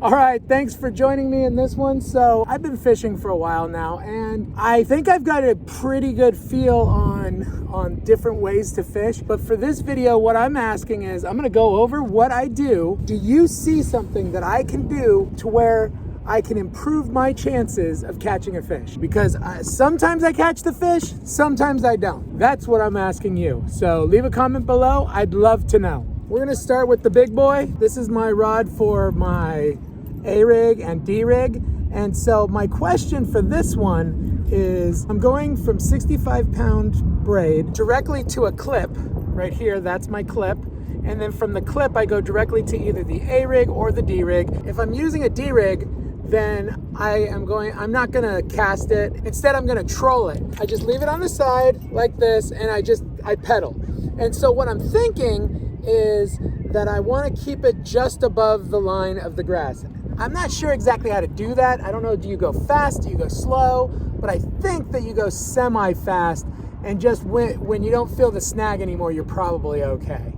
All right, thanks for joining me in this one. So I've been fishing for a while now, and I think I've got a pretty good feel on different ways to fish. But for this video, what I'm asking is, I'm gonna go over what I do. Do you see something that I can do to where I can improve my chances of catching a fish? Because sometimes I catch the fish, sometimes I don't. That's what I'm asking you. So leave a comment below, I'd love to know. We're gonna start with the big boy. This is my rod for my A-Rig and D-Rig. And so my question for this one is, I'm going from 65-pound braid directly to a clip. Right here, that's my clip. And then from the clip, I go directly to either the A-Rig or the D-Rig. If I'm using a D-Rig, then I'm not gonna cast it. Instead, I'm gonna troll it. I just leave it on the side like this, and I pedal. And so what I'm thinking is that I wanna keep it just above the line of the grass. I'm not sure exactly how to do that. I don't know, do you go fast, do you go slow? But I think that you go semi-fast, and just when you don't feel the snag anymore, you're probably okay.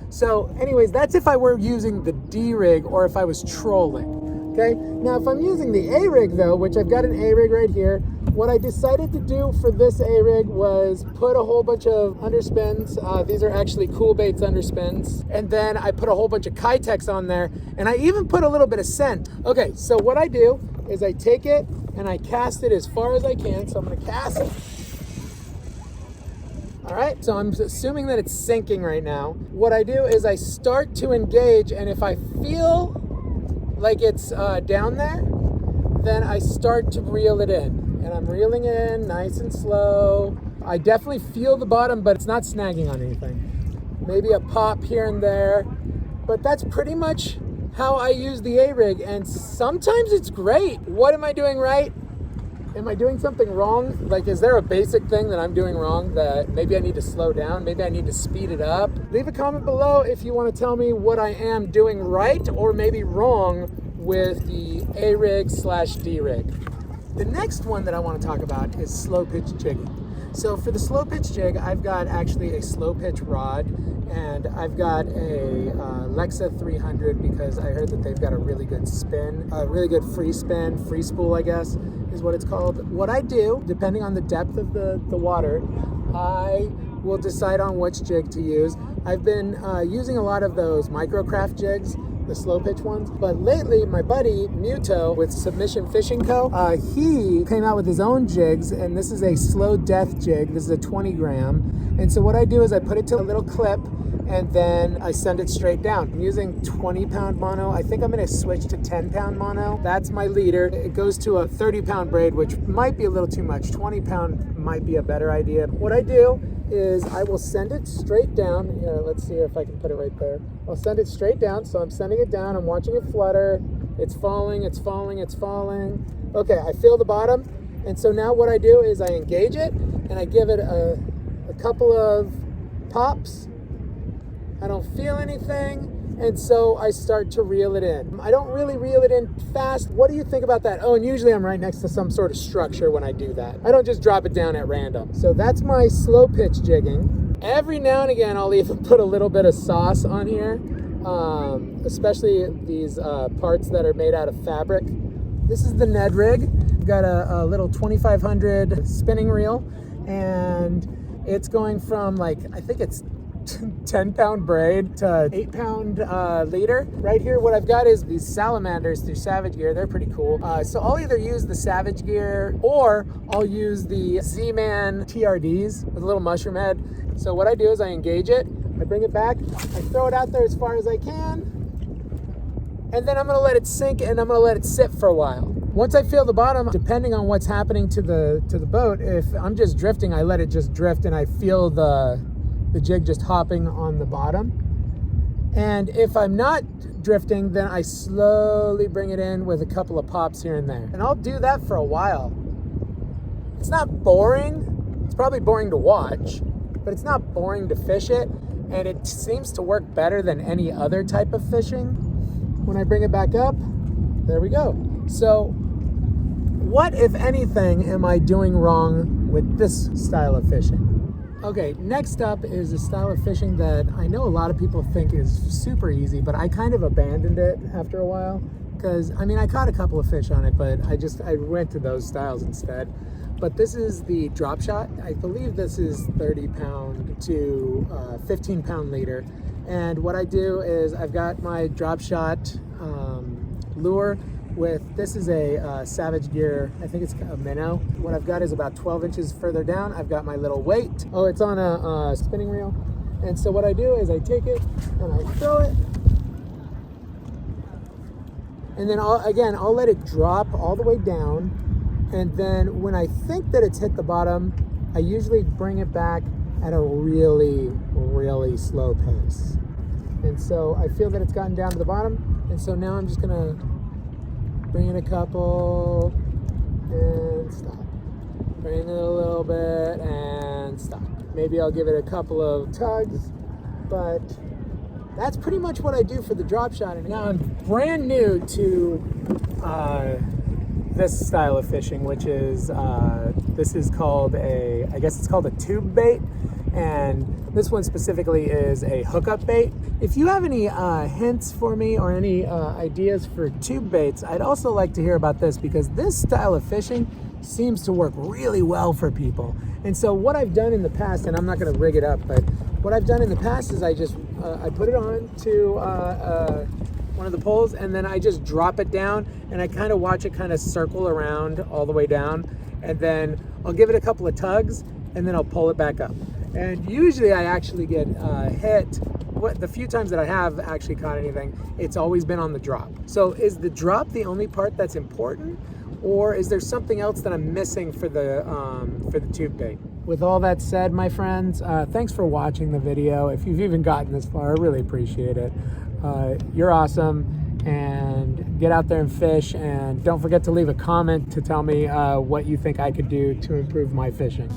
So anyways, that's if I were using the D-Rig or if I was trolling. Okay, now if I'm using the A-Rig though, which I've got an A-Rig right here, what I decided to do for this A-Rig was put a whole bunch of underspins. These are actually Coolbaits underspins. And then I put a whole bunch of Keitechs on there, and I even put a little bit of scent. Okay, so what I do is I take it and I cast it as far as I can. So I'm gonna cast it. All right, so I'm assuming that it's sinking right now. What I do is I start to engage, and if I feel like it's down there, then I start to reel it in. And I'm reeling in nice and slow. I definitely feel the bottom, but it's not snagging on anything. Maybe a pop here and there, but that's pretty much how I use the A-Rig, and sometimes it's great. What am I doing right? Am I doing something wrong? Like, is there a basic thing that I'm doing wrong that maybe I need to slow down? Maybe I need to speed it up? Leave a comment below if you want to tell me what I am doing right or maybe wrong with the A-Rig / D-Rig. The next one that I want to talk about is Slowpitch jigging. So for the Slowpitch jig, I've got actually a Slowpitch rod, and I've got a Lexa 300 because I heard that they've got a really good spin, a really good free spin, free spool, I guess is what it's called. What I do, depending on the depth of the water, I will decide on which jig to use. I've been using a lot of those microcraft jigs, the Slowpitch ones, but lately my buddy Muto with Submission Fishing Co., he came out with his own jigs, and this is a slow death jig. This is a 20 gram, and so what I do is I put it to a little clip, and then I send it straight down. I'm using 20-pound mono. I think I'm gonna switch to 10-pound mono. That's my leader. It goes to a 30-pound braid, which might be a little too much. 20-pound might be a better idea. What I do is I will send it straight down. Here, let's see if I can put it right there. I'll send it straight down. So I'm sending it down. I'm watching it flutter. It's falling, it's falling, it's falling. Okay, I feel the bottom. And so now what I do is I engage it and I give it a couple of pops. I don't feel anything, and so I start to reel it in. I don't really reel it in fast. What do you think about that? Oh, and usually I'm right next to some sort of structure when I do that. I don't just drop it down at random. So that's my Slowpitch jigging. Every now and again, I'll even put a little bit of sauce on here, especially these parts that are made out of fabric. This is the Ned Rig. I've got a little 2500 spinning reel, and it's going from, like, I think it's 10-pound braid to 8-pound leader. Right here, what I've got is these Salamanders through Savage Gear. They're pretty cool. So I'll either use the Savage Gear or I'll use the Z-Man TRDs with a little mushroom head. So what I do is I engage it, I bring it back, I throw it out there as far as I can, and then I'm gonna let it sink and I'm gonna let it sit for a while. Once I feel the bottom, depending on what's happening to the boat, if I'm just drifting, I let it just drift and I feel the jig just hopping on the bottom. And if I'm not drifting, then I slowly bring it in with a couple of pops here and there. And I'll do that for a while. It's not boring. It's probably boring to watch, but it's not boring to fish it. And it seems to work better than any other type of fishing. When I bring it back up, there we go. So what, if anything, am I doing wrong with this style of fishing? Okay, next up is a style of fishing that I know a lot of people think is super easy, but I kind of abandoned it after a while. because I mean I caught a couple of fish on it, but I went to those styles instead. But this is the drop shot. I believe this is 30 pound to 15 pound leader. And what I do is I've got my drop shot lure with, this is a Savage Gear, I think it's a minnow. What I've got is about 12 inches further down. I've got my little weight. Oh, it's on a spinning reel. And so what I do is I take it and I throw it. And then I'll let it drop all the way down. And then when I think that it's hit the bottom, I usually bring it back at a really, really slow pace. And so I feel that it's gotten down to the bottom. And so now I'm just gonna bring in a couple and stop. Bring it a little bit and stop. Maybe I'll give it a couple of tugs, but that's pretty much what I do for the drop shot. And now I'm brand new to this style of fishing, which is, this is called I guess it's called a tube bait. And this one specifically is a hookup bait. If you have any hints for me or any ideas for tube baits, I'd also like to hear about this, because this style of fishing seems to work really well for people. And so what I've done in the past, and I'm not gonna rig it up, but what I've done in the past is I put it on to one of the poles, and then I just drop it down, and I kind of watch it kind of circle around all the way down, and then I'll give it a couple of tugs, and then I'll pull it back up. And usually I actually get hit. The few times that I have actually caught anything, it's always been on the drop. So is the drop the only part that's important, or is there something else that I'm missing for the tube bait? With all that said, my friends, thanks for watching the video. If you've even gotten this far, I really appreciate it. You're awesome, and get out there and fish, and don't forget to leave a comment to tell me what you think I could do to improve my fishing.